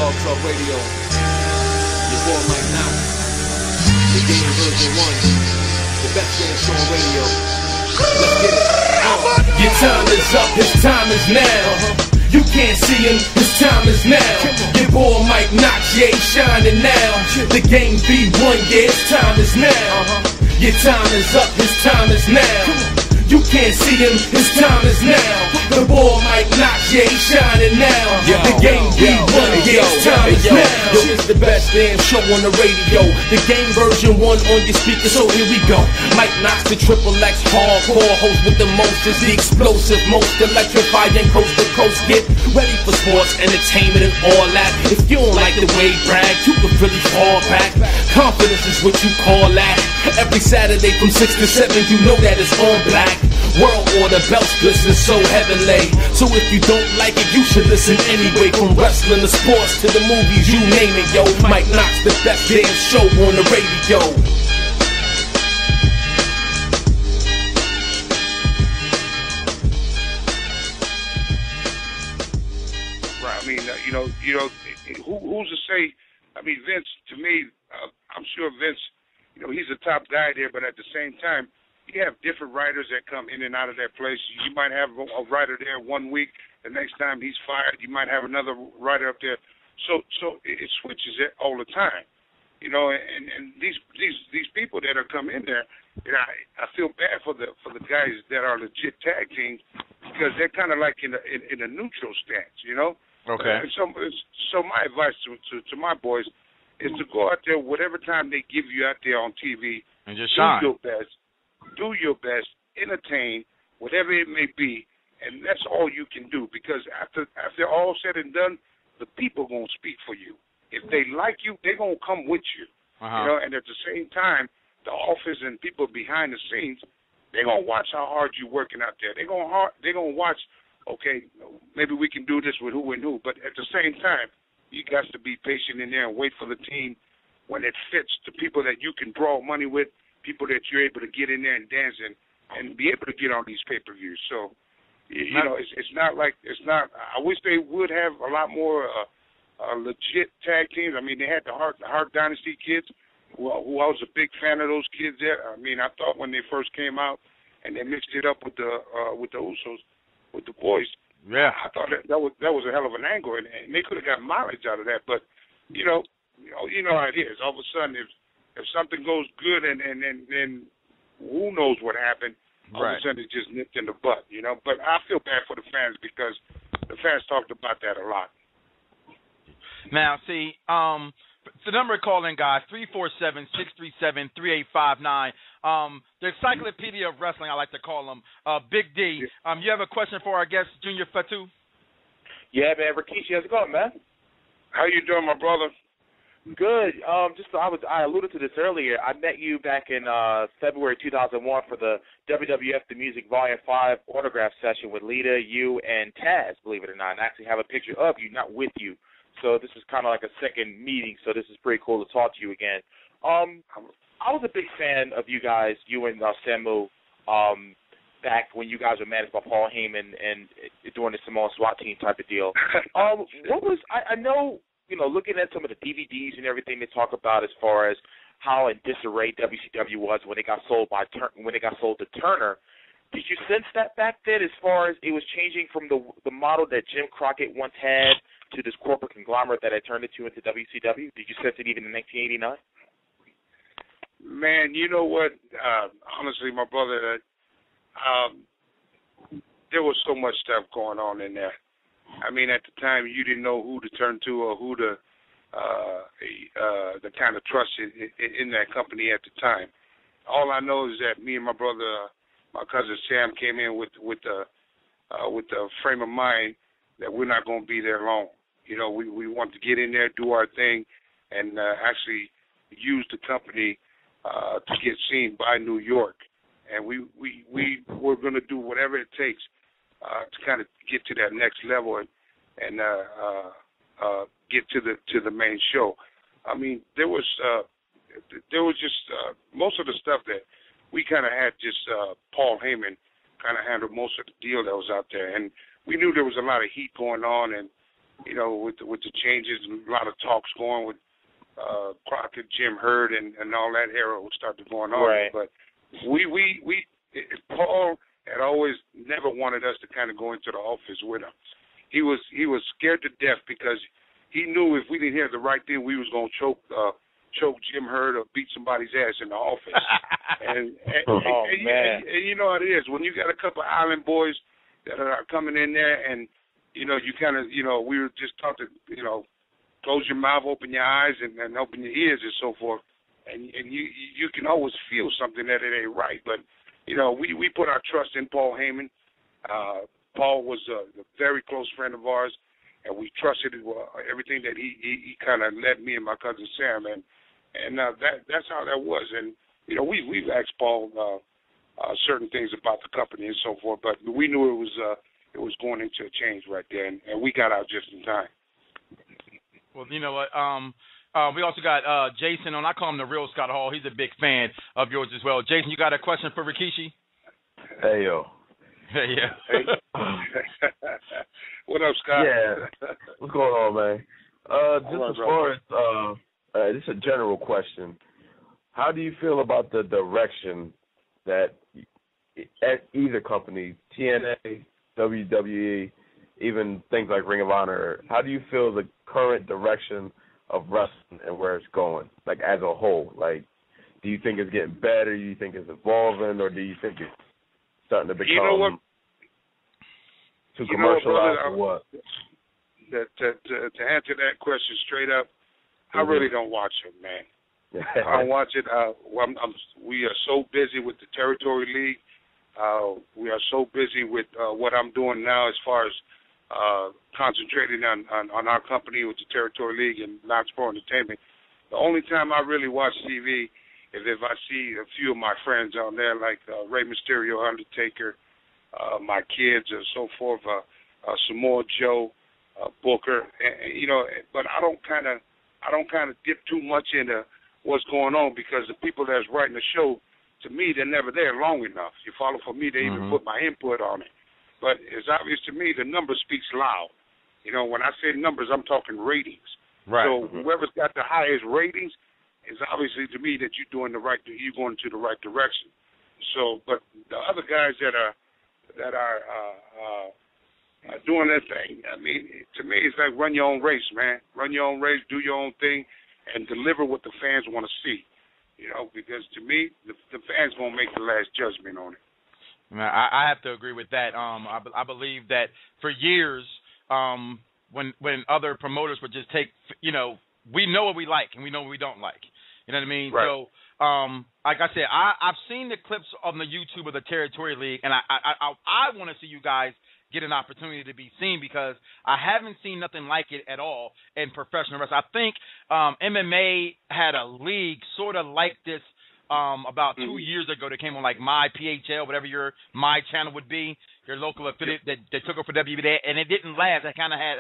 Blog Talk Radio. Your boy Mike Knox. The game version 1. The best damn show on radio. Let's get it. Your time is up, his time is now. You can't see him, his time is now. Your boy Mike Knox, yeah, he's shining now. The game B1, yeah, his time is now. Your time is up, his time is now. You can't see him, his time is now. The boy Mike Knox, yeah, he's shining now. The game B1, yeah, his time is now. Yo, it's the best damn show on the radio. The game version 1 on your speaker, so here we go. Mike Knox, the triple X hardcore host with the most, is the explosive, most electrifying coast to coast. Get ready for sports, entertainment, and all that. If you don't like the way he brag, you can really fall back. Confidence is what you call that. Every Saturday from 6 to 7, you know that it's on black. World order, belts glisten so heavenly. So if you don't like it, you should listen anyway. From wrestling to sports to the movies, you name it, yo. Mike Knox, the best damn show on the radio. Right. I mean, who's to say? I mean, Vince. To me, I'm sure Vince. He's a top guy there, but at the same time, you have different writers that come in and out of that place. You might have a writer there 1 week. The next time he's fired, you might have another writer up there. So it switches it all the time. And these people that are come in there, I feel bad for the guys that are legit tag teams because they're kind of like in a neutral stance. Okay. And so my advice to my boys is to go out there whatever time they give you out there on TV and just shine. Do your best, entertain, whatever it may be, and that's all you can do. Because after all said and done, the people are gonna speak for you. If they like you, they're gonna come with you. And at the same time, the office and people behind the scenes, they're gonna watch how hard you're working out there. They're gonna watch. Okay, maybe we can do this with who and who, but at the same time, you got to be patient in there and wait for the team when it fits the people that you can draw money with. People that you're able to get in there and dance and be able to get on these pay-per-views. So, it's not. I wish they would have a lot more legit tag teams. I mean, they had the Hart Dynasty kids, who I was a big fan of those kids there. I mean, I thought when they first came out and they mixed it up with the Usos, with the boys. Yeah, I thought that was a hell of an angle, and they could have got mileage out of that. But you know how it is. All of a sudden, if something goes good and then who knows what happened, all of a sudden it just nipped in the butt, But I feel bad for the fans because the fans talked about that a lot. Now, see, the number to call in, guys, 347-637-3859. The Encyclopedia of Wrestling, I like to call them, Big D. You have a question for our guest, Junior Fatu? Yeah, man. Rikishi, how's it going, man? How you doing, my brother? Good. I alluded to this earlier. I met you back in February 2001 for the WWF The Music Volume 5 autograph session with Lita, you, and Taz, believe it or not. And I actually have a picture of you, not with you. So this is kind of like a second meeting, so this is pretty cool to talk to you again. I was a big fan of you guys, you and Samu, back when you guys were managed by Paul Heyman and doing the Samoa SWAT team type of deal. I know, looking at some of the DVDs and everything they talk about as far as how in disarray WCW was when it got sold to Turner. Did you sense that back then as far as it was changing from the model that Jim Crockett once had to this corporate conglomerate that had turned it into WCW? Did you sense it even in 1989? Man, you know what? Honestly, my brother, there was so much stuff going on in there. I mean, at the time, you didn't know who to turn to or who to the kind of trust in that company at the time. All I know is that me and my brother, my cousin Sam, came in with the frame of mind that we're not going to be there long. We want to get in there, do our thing, and actually use the company to get seen by New York. And we were going to do whatever it takes to kind of get to that next level and get to the main show. I mean, there was just most of the stuff that we kind of had just Paul Heyman kind of handled most of the deal that was out there, and we knew there was a lot of heat going on, and you know, with the changes, a lot of talks going with Crockett, Jim Hurd, and all that era will start to going on. Right. But Paul had always never wanted us to kind of go into the office with him. He was scared to death because he knew if we didn't have the right thing, we was gonna choke Jim Hurd or beat somebody's ass in the office. and you know how it is when you got a couple of island boys that are coming in there, and you know you kind of, you know, we were just taught to, you know, close your mouth, open your eyes, and open your ears and so forth. And you can always feel something that it ain't right. But you know, we put our trust in Paul Heyman. Paul was a very close friend of ours, and we trusted everything that he kind of led me and my cousin Sam, and that's how that was. And you know, we've asked Paul certain things about the company and so forth, but we knew it was going into a change right there, and we got out just in time. Well, you know what? We also got Jason on. I call him the real Scott Hall. He's a big fan of yours as well. Jason, you got a question for Rikishi? Hey, yo. Hey, yeah. What up, Scott? Yeah. What's going on, man? Just as far as this is a general question. How do you feel about the direction that at either company, TNA, WWE, even things like Ring of Honor, how do you feel the current direction of wrestling and where it's going, like as a whole? Like, do you think it's getting better? Do you think it's evolving, or do you think it's starting to become too commercialized, or what? To answer that question straight up, I really don't watch it, man. I don't watch it. We are so busy with the Territory League. We are so busy with what I'm doing now as far as concentrating on our company with the Territory League and non-sport entertainment. The only time I really watch TV is if I see a few of my friends on there, like Rey Mysterio, Undertaker, my kids, and so forth, Samoa Joe, Booker, and, you know. But I don't kind of dip too much into what's going on, because the people that's writing the show, to me, they're never there long enough. You follow? For me, they even put my input on it. But it's obvious to me the number speaks loud. You know, when I say numbers, I'm talking ratings. Right. So whoever's got the highest ratings is obviously, to me, that you're going into the right direction. So, but the other guys that are doing their thing, I mean, to me, it's like run your own race, man. Run your own race, do your own thing, and deliver what the fans want to see. You know, because to me, the fans gonna make the last judgment on it. I have to agree with that. I believe that for years, when other promoters would just take, you know, we know what we like and we know what we don't like. You know what I mean? Right. So, like I said, I've seen the clips on the YouTube of the Territory League, and I want to see you guys get an opportunity to be seen, because I haven't seen nothing like it at all in professional wrestling. I think MMA had a league sort of like this about 2 years ago that came on, like My PHL, whatever your My channel would be, your local affiliate that took over for WWE, and it didn't last. I kind of had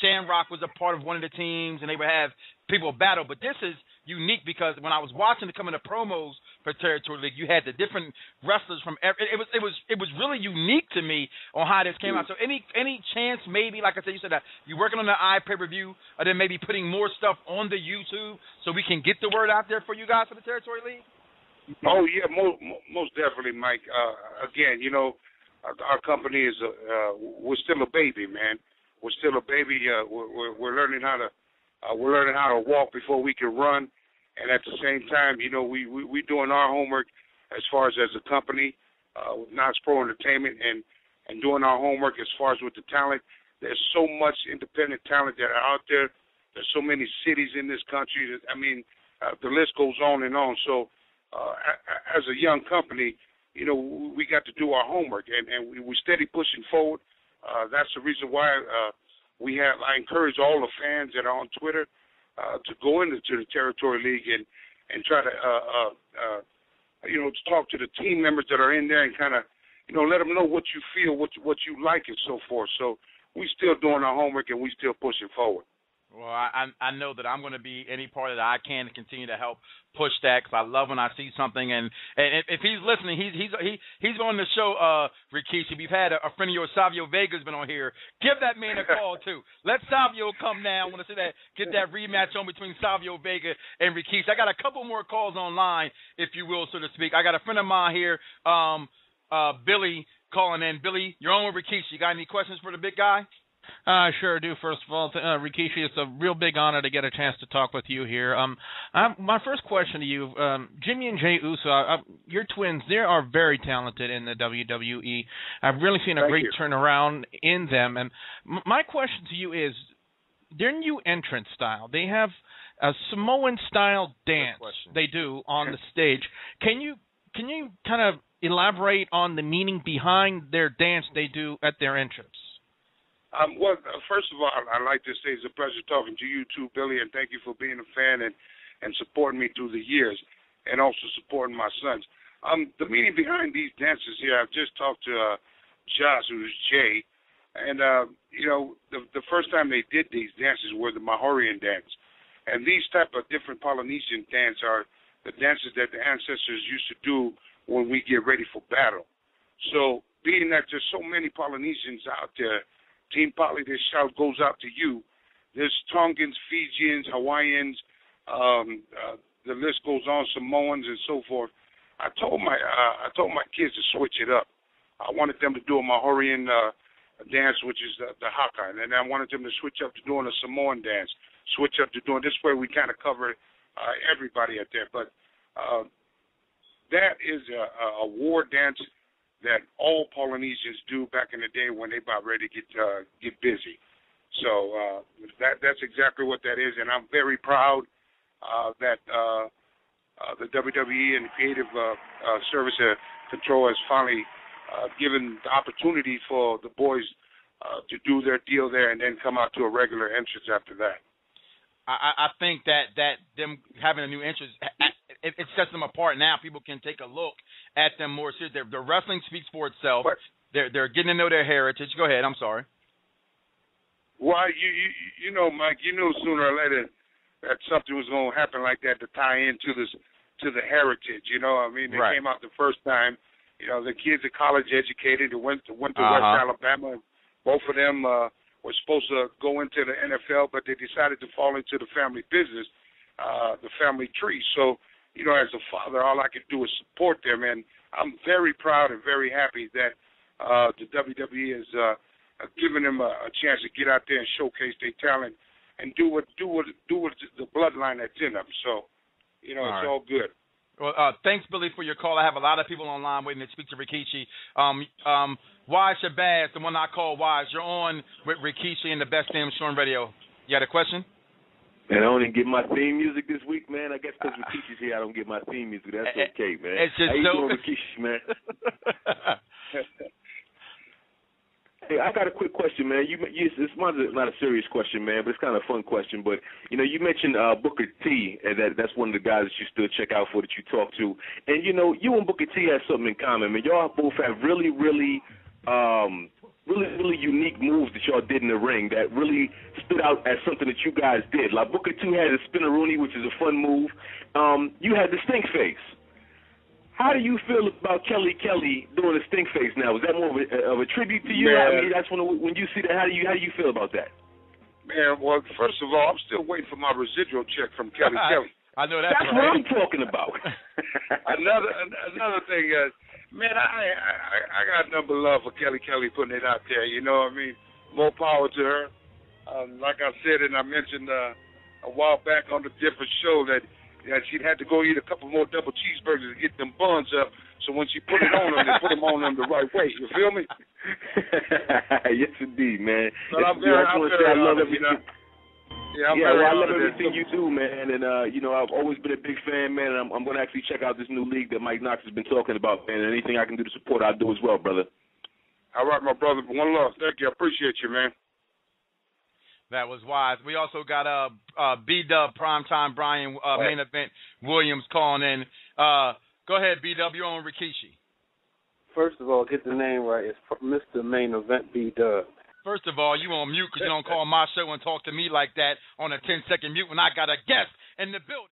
Shamrock was a part of one of the teams, and they would have people battle. But this is unique, because when I was watching the coming to promos for Territory League, you had the different wrestlers from every. It was really unique to me on how this came out. So any chance, maybe, like I said, you said that you're working on the pay-per-view, or then maybe putting more stuff on the YouTube so we can get the word out there for you guys for the Territory League? Oh yeah, most definitely, Mike. Again, you know, our company is we're still a baby, man. We're still a baby. We're learning how to walk before we can run, and at the same time, you know, we doing our homework as far as a company with Non-Pro Entertainment, and doing our homework as far as with the talent. There's so much independent talent that are out there. There's so many cities in this country. I mean, the list goes on and on. So, as a young company, you know, we got to do our homework, and we're steady pushing forward. That's the reason why I encourage all the fans that are on Twitter to go into the Territory League and try to you know, to talk to the team members that are in there and kind of, you know, let them know what you feel, what you like, and so forth. So we still doing our homework, and we still pushing forward. Well, I know that I'm going to be any part that I can to continue to help push that, because I love when I see something. And if he's listening, he's on the show, Rikishi. We've had a friend of yours, Savio Vega's been on here. Give that man a call too. Let Savio come now. I want to see that, get that rematch on between Savio Vega and Rikishi. I got a couple more calls online, if you will, so to speak. I got a friend of mine here, Billy, calling in. Billy, you're on with Rikishi. You got any questions for the big guy? Sure do. First of all, Rikishi, it's a real big honor to get a chance to talk with you here. My first question to you, Jimmy and Jey Uso, your twins, they are very talented in the WWE. I've really seen a great turnaround in them. And my question to you is, their new entrance style, they have a Samoan-style dance they do on the stage. Can you kind of elaborate on the meaning behind their dance they do at their entrance? Well, first of all, I'd like to say it's a pleasure talking to you too, Billy, and thank you for being a fan and supporting me through the years, and also supporting my sons. The meaning behind these dances here, I've just talked to Josh, who's Jay, and the first time they did these dances were the Mahorian dance, and these type of different Polynesian dance are the dances that the ancestors used to do when we get ready for battle. So, being that there's so many Polynesians out there, Team Poly, this shout goes out to you. There's Tongans, Fijians, Hawaiians, the list goes on, Samoans and so forth. I told my kids to switch it up. I wanted them to do a Mahorian dance, which is the haka, and then I wanted them to switch up to doing a Samoan dance, switch up to doing this way. We kind of cover everybody out there, but that is a war dance that all Polynesians do back in the day when they about ready to get busy. So that's exactly what that is, and I'm very proud that the WWE and Creative Service Control has finally given the opportunity for the boys to do their deal there and then come out to a regular entrance after that. I think that them having a new entrance, it sets them apart now. People can take a look at them more seriously. The wrestling speaks for itself. They're getting to know their heritage. Go ahead. I'm sorry. Well, you know, Mike, you knew sooner or later that something was going to happen like that to tie into the heritage. You know, I mean, they came out the first time. You know, the kids are college educated. They went to West Alabama. Both of them were supposed to go into the NFL, but they decided to fall into the family business, the family tree. So, you know, as a father, all I can do is support them, and I'm very proud and very happy that the WWE has given them a chance to get out there and showcase their talent and do what the bloodline that's in them. So, you know, it's all good. Well, thanks, Billy, for your call. I have a lot of people online waiting to speak to Rikishi. Wise Shabazz, the one I call Wise, you're on with Rikishi and the Best Damn Show on Radio. You had a question? And I only get my theme music this week, man. I guess because Rikishi's here, I don't get my theme music. That's okay, man. It's just How you doing, Rikishi, man? Hey, I got a quick question, man. This one's not a serious question, man, but it's kind of a fun question. But, you know, you mentioned Booker T, and that's one of the guys that you still check out for, that you talk to. And, you know, you and Booker T have something in common, man. Y'all both have really unique moves that y'all did in the ring that really stood out as something that you guys did. Like Booker T had a spinneroonie, which is a fun move. You had the stink face. How do you feel about Kelly doing the stink face now? Is that more of a tribute to you? Man, I mean, that's when you see that. How do you feel about that? Man, well, first of all, I'm still waiting for my residual check from Kelly. I know that's what I'm talking about. Another thing is, man, I got nothing but love for Kelly putting it out there. You know what I mean? More power to her. Like I said, and I mentioned a while back on a different show that she'd had to go eat a couple more double cheeseburgers to get them buns up. So when she put it on them, they put them on them the right way. You feel me? Yes, indeed, man. But I love everything. I love everything you do, man. And you know, I've always been a big fan, man. And I'm going to actually check out this new league that Mike Knox has been talking about, man. And anything I can do to support, I'll do as well, brother. All right, my brother. One love. Thank you. I appreciate you, man. That was Wise. We also got B-Dub, Primetime Brian, Main Event Williams calling in. Go ahead, B-Dub. You're on Rikishi. First of all, get the name right. It's Mr. Main Event B-Dub. First of all, you on mute because you don't call my show and talk to me like that on a 10-second mute when I got a guest in the building.